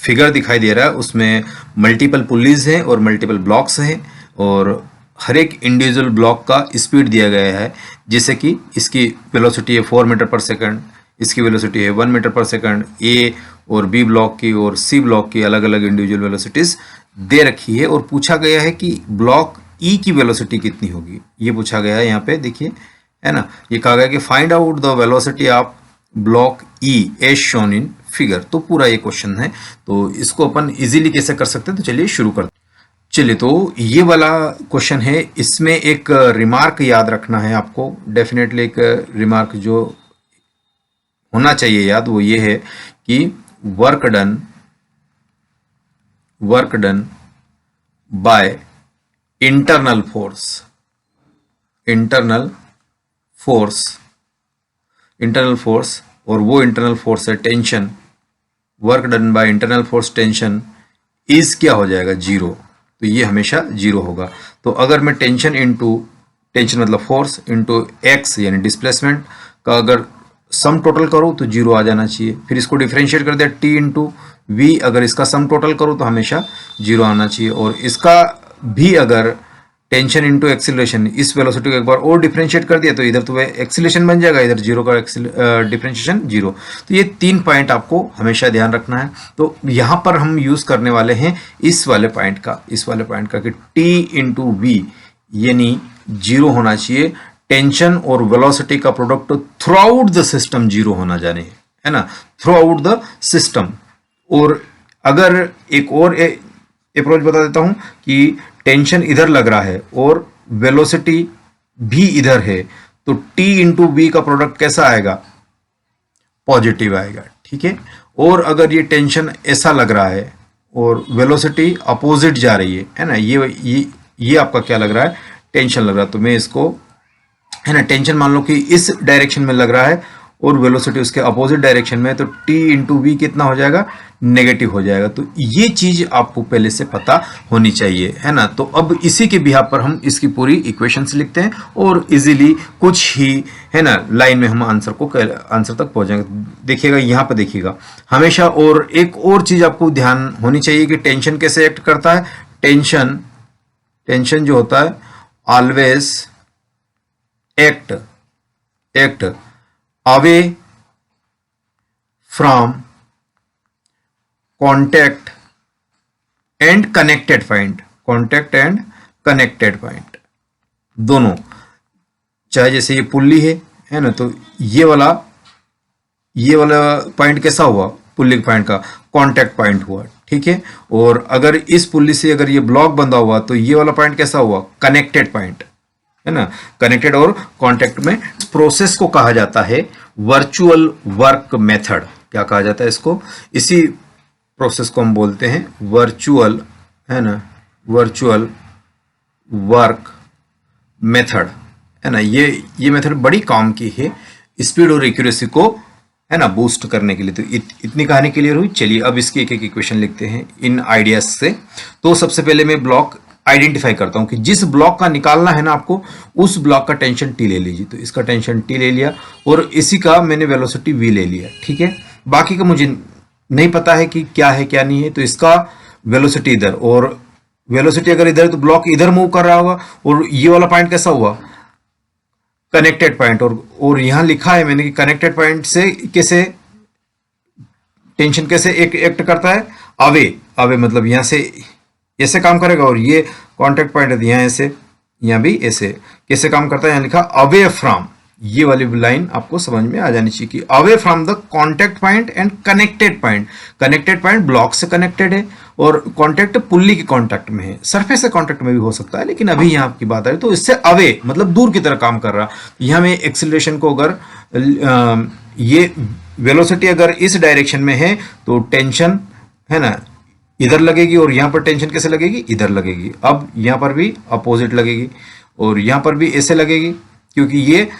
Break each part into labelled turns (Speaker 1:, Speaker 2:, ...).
Speaker 1: Figure दिखाई दे रहा है उसमें मल्टीपल पुलीज हैं और मल्टीपल ब्लॉक्स हैं और हर एक इंडिविजुअल ब्लॉक का स्पीड दिया गया है, जैसे कि इसकी वेलोसिटी है 4 मीटर पर सेकंड, इसकी वेलोसिटी है 1 मीटर पर सेकंड, ए और बी ब्लॉक की और सी ब्लॉक की अलग अलग इंडिविजुअल वेलोसिटीज दे रखी है और पूछा गया है कि ब्लॉक ई की वेलोसिटी कितनी होगी, ये पूछा गया है यहाँ पे देखिए, है ना। ये कहा गया कि find out the velocity of block E as shown in figure. तो पूरा ये क्वेश्चन है, तो इसको अपन इजीली कैसे कर सकते हैं, तो चलिए शुरू करते हैं। चलिए, तो ये वाला क्वेश्चन है, इसमें एक रिमार्क याद रखना है आपको, डेफिनेटली एक रिमार्क जो होना चाहिए याद, वो ये है कि work done by internal force और वो इंटरनल फोर्स है tension, work done by internal force tension is क्या हो जाएगा, जीरो। तो ये हमेशा जीरो होगा। तो अगर मैं टेंशन मतलब फोर्स इंटू एक्स यानी डिस्प्लेसमेंट का अगर सम टोटल करूँ तो जीरो आ जाना चाहिए। फिर इसको डिफरेंशिएट कर दिया टी इंटू वी, अगर इसका सम टोटल करूँ तो हमेशा जीरो आना चाहिए। और इसका भी अगर टेंशन इंटू एक्सीलरेशन, इस वेलोसिटी को एक बार और डिफरेंशिएट कर दिया तो इधर तो एक्सीलरेशन बन जाएगा, इधर जीरो का डिफरेंशिएशन जीरो। तो ये 3 पॉइंट आपको हमेशा ध्यान रखना है। तो यहाँ पर हम यूज करने वाले हैं इस वाले पॉइंट का कि टी इंटू वी यानी जीरो होना चाहिए। टेंशन और वेलोसिटी का product through out the system zero होना जाने, है ना, थ्रू आउट द सिस्टम। और अगर एक और अप्रोच बता देता हूं कि टेंशन इधर लग रहा है और वेलोसिटी भी इधर है, तो T इंटू वी का प्रोडक्ट कैसा आएगा, पॉजिटिव आएगा, ठीक है। और अगर ये टेंशन ऐसा लग रहा है और वेलोसिटी अपोजिट जा रही है ना, ये आपका क्या लग रहा है, टेंशन लग रहा है। तो मैं इसको, है ना, टेंशन मान लो कि इस डायरेक्शन में लग रहा है और वेलोसिटी उसके अपोजिट डायरेक्शन में, तो T इंटू वी कितना हो जाएगा, नेगेटिव हो जाएगा। तो ये चीज आपको पहले से पता होनी चाहिए, है ना। तो अब इसी के बिहाफ पर हम इसकी पूरी इक्वेशंस लिखते हैं और इजीली कुछ ही, है ना, लाइन में हम आंसर तक पहुंचेंगे। देखिएगा यहाँ पे, देखिएगा हमेशा। और एक और चीज आपको ध्यान होनी चाहिए कि टेंशन कैसे एक्ट करता है। टेंशन जो होता है always act away from contact and connected point, दोनों। चाहे जैसे ये पुल्ली है ना, तो ये वाला पॉइंट कैसा हुआ, पुल्ली पॉइंट का कॉन्टैक्ट पॉइंट हुआ, ठीक है। और अगर इस पुल्ली से अगर ये ब्लॉक बंधा हुआ तो ये वाला पॉइंट कैसा हुआ, कनेक्टेड पॉइंट, है ना। कनेक्टेड और कॉन्टैक्ट में इस प्रोसेस को कहा जाता है वर्चुअल वर्क मेथड। क्या कहा जाता है इसको, इसी प्रोसेस को हम बोलते हैं वर्चुअल, है ना, वर्चुअल वर्क मेथड, है ना। ये मेथड बड़ी काम की है स्पीड और एक्यूरेसी को, है ना, बूस्ट करने के लिए। तो इतनी कहानी क्लियर हुई। चलिए अब इसकी एक एक इक्वेशन लिखते हैं इन आइडियाज से। तो सबसे पहले मैं ब्लॉक आइडेंटिफाई करता हूं कि जिस ब्लॉक का निकालना है ना आपको, उस ब्लॉक का टेंशन टी ले लीजिए। तो इसका टेंशन टी ले लिया और इसी का मैंने वेलोसिटी वी ले लिया, ठीक है। बाकी का मुझे नहीं पता है कि क्या है क्या नहीं है। तो इसका वेलोसिटी इधर, और वेलोसिटी अगर इधर है तो ब्लॉक इधर मूव कर रहा होगा। और ये वाला पॉइंट कैसा हुआ, कनेक्टेड पॉइंट। और यहां लिखा है मैंने कि कनेक्टेड पॉइंट से कैसे टेंशन कैसे एक्ट करता है, अवे मतलब यहां से ऐसे काम करेगा। और ये कॉन्टेक्ट पॉइंट है, यहाँ ऐसे, यहाँ भी ऐसे कैसे काम करता है, यहाँ लिखा अवे फ्रॉम। ये वाली लाइन आपको समझ में आ जानी चाहिए कि away from the contact point and connected point block से कनेक्टेड है और कॉन्टेक्ट पुल्ली के कॉन्टेक्ट में है। सरफेस से कॉन्टेक्ट में भी हो सकता है, लेकिन अभी यहाँ की बात है तो इससे अवे मतलब दूर की तरह काम कर रहा। यहाँ में एक्सीलरेशन को अगर ये वेलोसिटी अगर इस डायरेक्शन में है तो टेंशन, है ना, इधर लगेगी। और यहाँ पर टेंशन कैसे लगेगी, इधर लगेगी। अब यहाँ पर भी अपोजिट लगेगी और यहाँ पर भी ऐसे लगेगी, क्योंकि ये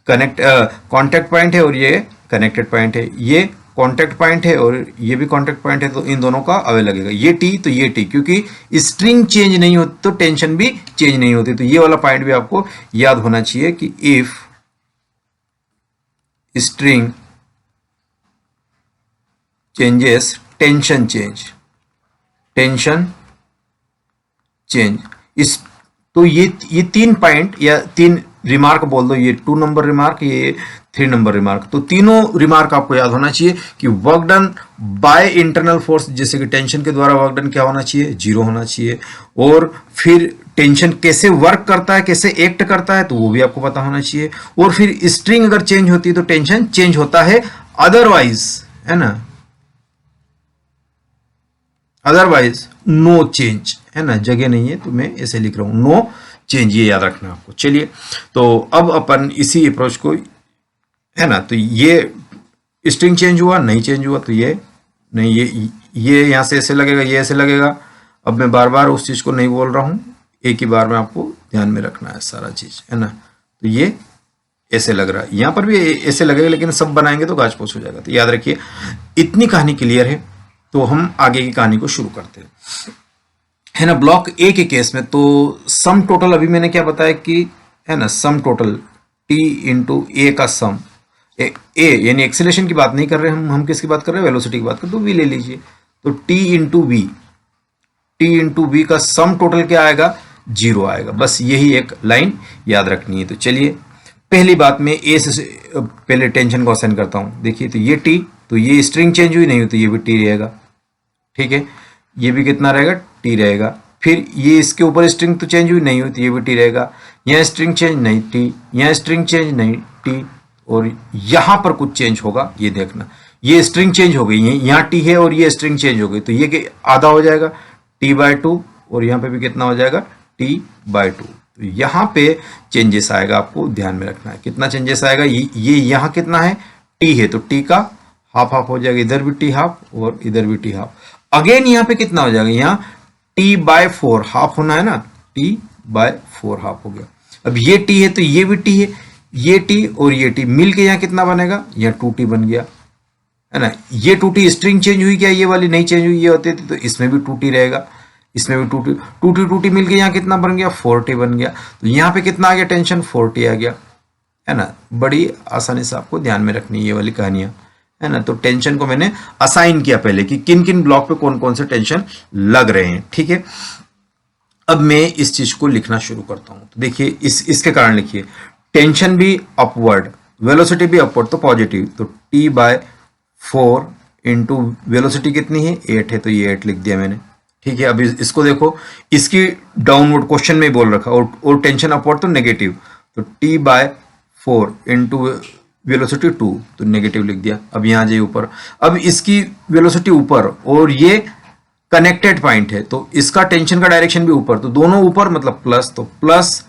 Speaker 1: कॉन्टेक्ट पॉइंट है और ये कनेक्टेड पॉइंट है। ये कॉन्टेक्ट पॉइंट है और ये भी कॉन्टेक्ट पॉइंट है, तो इन दोनों का अवे लगेगा। ये टी तो ये टी, क्योंकि स्ट्रिंग चेंज नहीं होती तो टेंशन भी चेंज नहीं होती। तो ये वाला पॉइंट भी आपको याद होना चाहिए कि if string changes tension change, tension change. इस तो ये 3 पॉइंट या 3 रिमार्क बोल दो, ये 2 नंबर रिमार्क, ये 3 नंबर रिमार्क। तो तीनों रिमार्क आपको याद होना चाहिए कि work done by internal force, जैसे कि टेंशन के द्वारा वर्क डन क्या होना चाहिए, 0 होना चाहिए। और फिर टेंशन कैसे वर्क करता है, कैसे एक्ट करता है, तो वो भी आपको पता होना चाहिए। और फिर स्ट्रिंग अगर चेंज होती है तो टेंशन चेंज होता है, अदरवाइज, है ना, अदरवाइज नो चेंज, है ना, जगह नहीं है तो मैं ऐसे लिख रहा हूं, नो चेंज, ये याद रखना आपको। चलिए, तो अब अपन इसी अप्रोच को, है ना, तो ये स्ट्रिंग चेंज हुआ, नहीं चेंज हुआ, तो ये नहीं, ये यहां से ऐसे लगेगा, ये ऐसे लगेगा। अब मैं बार बार उस चीज को नहीं बोल रहा हूं, एक ही बार में आपको ध्यान में रखना है सारा चीज, है ना। तो ये ऐसे लग रहा है, यहां पर भी ऐसे लगेगा, लेकिन सब बनाएंगे तो गाछ पोछ हो जाएगा। तो याद रखिए, इतनी कहानी क्लियर है, तो हम आगे की कहानी को शुरू करते हैं, है ना। ब्लॉक ए के केस में तो सम टोटल, अभी मैंने क्या बताया कि, है ना, सम टोटल टी इंटू ए का सम, ए यानी एक्सेलरेशन की बात नहीं कर रहे हम किसकी बात कर रहे हैं, वेलोसिटी की बात कर रहे हैं, तो वी ले लीजिए। तो टी इंटू वी का सम टोटल क्या आएगा, 0 आएगा। बस यही एक लाइन याद रखनी है। तो चलिए, पहली बात में ए से पहले टेंशन को असाइन करता हूं। देखिए, तो ये टी, तो ये स्ट्रिंग चेंज हुई नहीं हुई तो ये भी टी रहेगा, ठीक है। ये भी कितना रहेगा, टी रहेगा। फिर ये इसके ऊपर स्ट्रिंग तो चेंज हुई नहीं हुई तो ये भी टी रहेगा। यहाँ स्ट्रिंग चेंज नहीं, टी, यहाँ स्ट्रिंग चेंज नहीं, टी, और यहां पर कुछ चेंज होगा, ये देखना, ये स्ट्रिंग चेंज हो गई, यहाँ टी है और ये स्ट्रिंग चेंज हो गई, तो ये आधा हो जाएगा t/2, और यहाँ पे भी कितना हो जाएगा, t/2। तो यहाँ पे चेंजेस आएगा, आपको ध्यान में रखना है कितना चेंजेस आएगा। ये यहाँ कितना है, टी है, तो टी का हाफ हाफ हो जाएगा, इधर भी टी हाफ और इधर भी टी हाफ। अगेन यहाँ पे कितना हो जाएगा, यहाँ t/4 हाफ होना है ना, t/4 हाफ हो गया। अब ये t है तो ये भी t है, ये t और ये t मिल के यहाँ कितना बनेगा, यहाँ 2t बन गया, है ना। ये 2t स्ट्रिंग चेंज हुई क्या, ये वाली नहीं चेंज हुई, ये होती थी, तो इसमें भी 2t रहेगा, इसमें भी 2t मिल के यहाँ कितना बन गया, 4t बन गया। तो यहाँ पे कितना आ गया, टेंशन 4t आ गया, है ना। बड़ी आसानी से आपको ध्यान में रखनी है ये वाली कहानियां, है ना। तो टेंशन को मैंने असाइन किया पहले कि किन किन ब्लॉक पे कौन कौन से टेंशन लग रहे हैं, ठीक है। अब मैं इस चीज को लिखना शुरू करता हूं। तो देखिए, इसके कारण लिखिए, टेंशन भी अपवर्ड, वेलोसिटी भी अपवर्ड, तो पॉजिटिव, तो t/4 इंटू वेलोसिटी कितनी है, 8 है, तो ये 8 लिख दिया मैंने, ठीक है। अब इसको देखो, इसकी डाउनवर्ड क्वेश्चन में बोल रखा, और टेंशन अपवर्ड तो नेगेटिव, तो t/4 इंटू वेलोसिटी 2, तो नेगेटिव लिख दिया। अब यहां जाइए ऊपर, अब इसकी वेलोसिटी ऊपर और ये कनेक्टेड पॉइंट है, तो इसका टेंशन का डायरेक्शन भी ऊपर, तो दोनों ऊपर मतलब प्लस, तो प्लस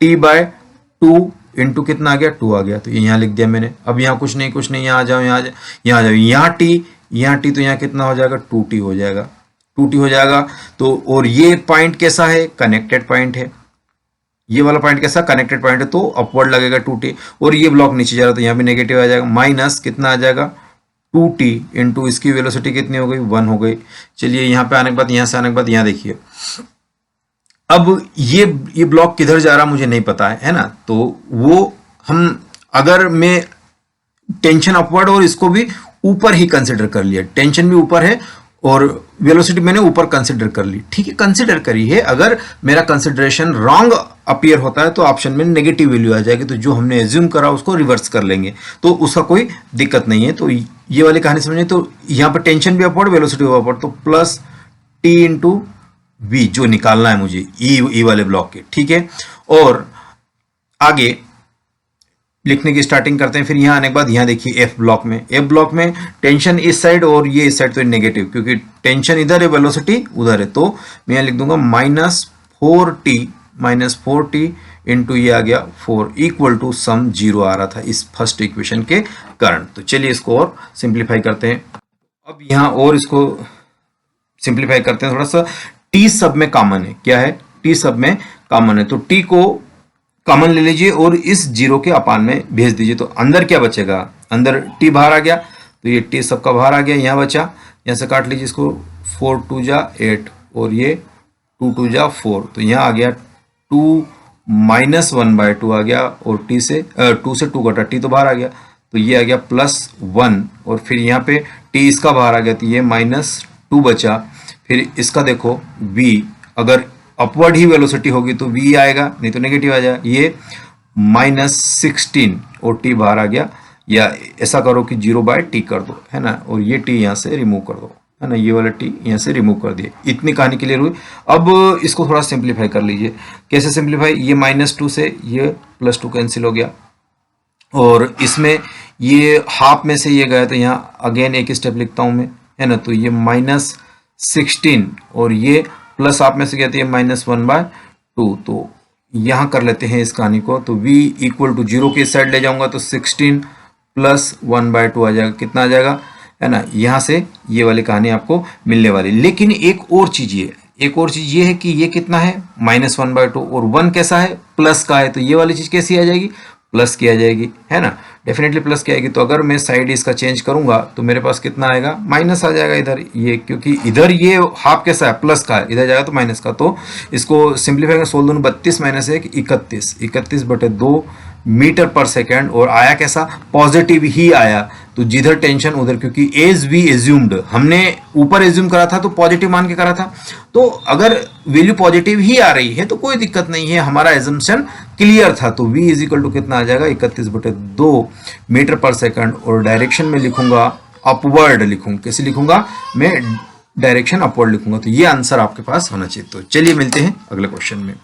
Speaker 1: t/2 इंटू कितना आ गया, 2 आ गया, तो ये यहाँ लिख दिया मैंने। अब यहाँ कुछ नहीं, यहाँ आ जाओ, यहाँ आ जाओ, यहाँ t, तो यहाँ कितना हो जाएगा, 2t हो जाएगा, 2t हो जाएगा। तो और ये पॉइंट कैसा है, कनेक्टेड पॉइंट है, ये वाला पॉइंट कैसा, कनेक्टेड पॉइंट है, तो अपवर्ड लगेगा 2t, और ये ब्लॉक नीचे जा रहा है तो यहाँ भी नेगेटिव आ जाएगा, माइनस कितना आ जाएगा, 2t इंटू इसकी वेलोसिटी कितनी हो गई, 1 हो गई। चलिए, यहाँ पे आने के बाद, यहाँ से आने के बाद, यहाँ देखिए, अब ये ब्लॉक किधर जा रहा मुझे नहीं पता है ना। तो वो हम, अगर मैं टेंशन अपवर्ड और इसको भी ऊपर ही कंसिडर कर लिया, टेंशन भी ऊपर है और वेलोसिटी मैंने ऊपर कंसिडर कर ली, ठीक है, कंसिडर करी है। अगर मेरा कंसिडरेशन रॉन्ग अपीयर होता है तो ऑप्शन में नेगेटिव वैल्यू आ जाएगी, तो जो हमने एज्यूम करा उसको रिवर्स कर लेंगे, तो उसका कोई दिक्कत नहीं है। तो ये वाली कहानी समझिए, तो यहाँ पर टेंशन भी अपवर्ड, वेलोसिटी भी अपवर्ड, तो प्लस टी इंटू वी जो निकालना है मुझे ई वाले ब्लॉक के, ठीक है। और आगे लिखने की स्टार्टिंग करते हैं। फिर यहाँ आने के बाद यहाँ देखिए, एफ ब्लॉक में टेंशन इस साइड और ये इस साइड, तो नेगेटिव, क्योंकि टेंशन इधर है, वेलोसिटी उधर है, तो मैं यहाँ लिख दूंगा -4t इंटू ये आ गया 4 इक्वल टू सम 0 आ रहा था इस फर्स्ट इक्वेशन के कारण। तो चलिए इसको और सिंप्लीफाई करते हैं। अब यहाँ और इसको सिंप्लीफाई करते हैं थोड़ा सा। टी सब में कॉमन है, क्या है, टी सब में कॉमन है, तो टी को कॉमन ले लीजिए और इस 0 के अपान में भेज दीजिए, तो अंदर क्या बचेगा, अंदर टी बाहर आ गया, तो ये टी सबका बाहर आ गया, यहाँ बचा, यहाँ से काट लीजिए इसको, 4 2 जा 8 और ये 2 2 जा 4, तो यहाँ आ गया 2 -1/2 आ गया, और टी से 2 से 2 घटा, टी तो बाहर आ गया, तो ये आ गया +1, और फिर यहाँ पे टी इसका बाहर आ गया, तो ये -2 बचा, फिर इसका देखो v, अगर अपवर्ड ही वेलोसिटी होगी तो v आएगा, नहीं तो नेगेटिव आ जाएगा। ये -16 और t बाहर आ गया, या ऐसा करो कि 0/t कर दो, है ना, और ये t यहाँ से रिमूव कर दो, है ना, ये वाला t यहाँ से रिमूव कर दिए। इतनी कहानी क्लियर हुई। अब इसको थोड़ा सिंप्लीफाई कर लीजिए। कैसे सिंप्लीफाई? ये -2 से ये +2 कैंसिल हो गया, और इसमें ये हाफ में से ये गया तो यहाँ अगेन एक स्टेप लिखता हूँ मैं, है ना, तो ये -16 और ये प्लस हाफ में से गया तो ये -1/2। तो यहाँ कर लेते हैं इस कहानी को, तो v = 0 के इस साइड ले जाऊंगा तो 16 + 1/2 आ जाएगा। कितना आ जाएगा, है ना, यहाँ से ये वाली कहानी आपको मिलने वाली। लेकिन एक और चीज ये है कि ये कितना है, -1/2, और 1 कैसा है, प्लस का है, तो ये वाली चीज कैसी आ जाएगी, प्लस की आ जाएगी, है ना, डेफिनेटली प्लस की आएगी। तो अगर मैं साइड इसका चेंज करूंगा तो मेरे पास कितना आएगा, माइनस आ जाएगा इधर, ये क्योंकि इधर ये हाफ कैसा है, प्लस का है, इधर जाएगा तो माइनस का। तो इसको सिंप्लीफाई कर सोल्व दूं, 32 - 1 31/2 मीटर पर सेकेंड, और आया कैसा, पॉजिटिव ही आया। तो जिधर टेंशन उधर, क्योंकि एज वी एज्यूम्ड, हमने ऊपर एज्यूम करा था तो पॉजिटिव मान के करा था, तो अगर वैल्यू पॉजिटिव ही आ रही है तो कोई दिक्कत नहीं है, हमारा एजम्पशन क्लियर था। तो v = कितना आ जाएगा, 31/2 मीटर पर सेकंड, और डायरेक्शन में लिखूंगा अपवर्ड, लिखूंगा कैसे लिखूंगा मैं, डायरेक्शन अपवर्ड लिखूंगा। तो ये आंसर आपके पास होना चाहिए। तो चलिए मिलते हैं अगले क्वेश्चन में।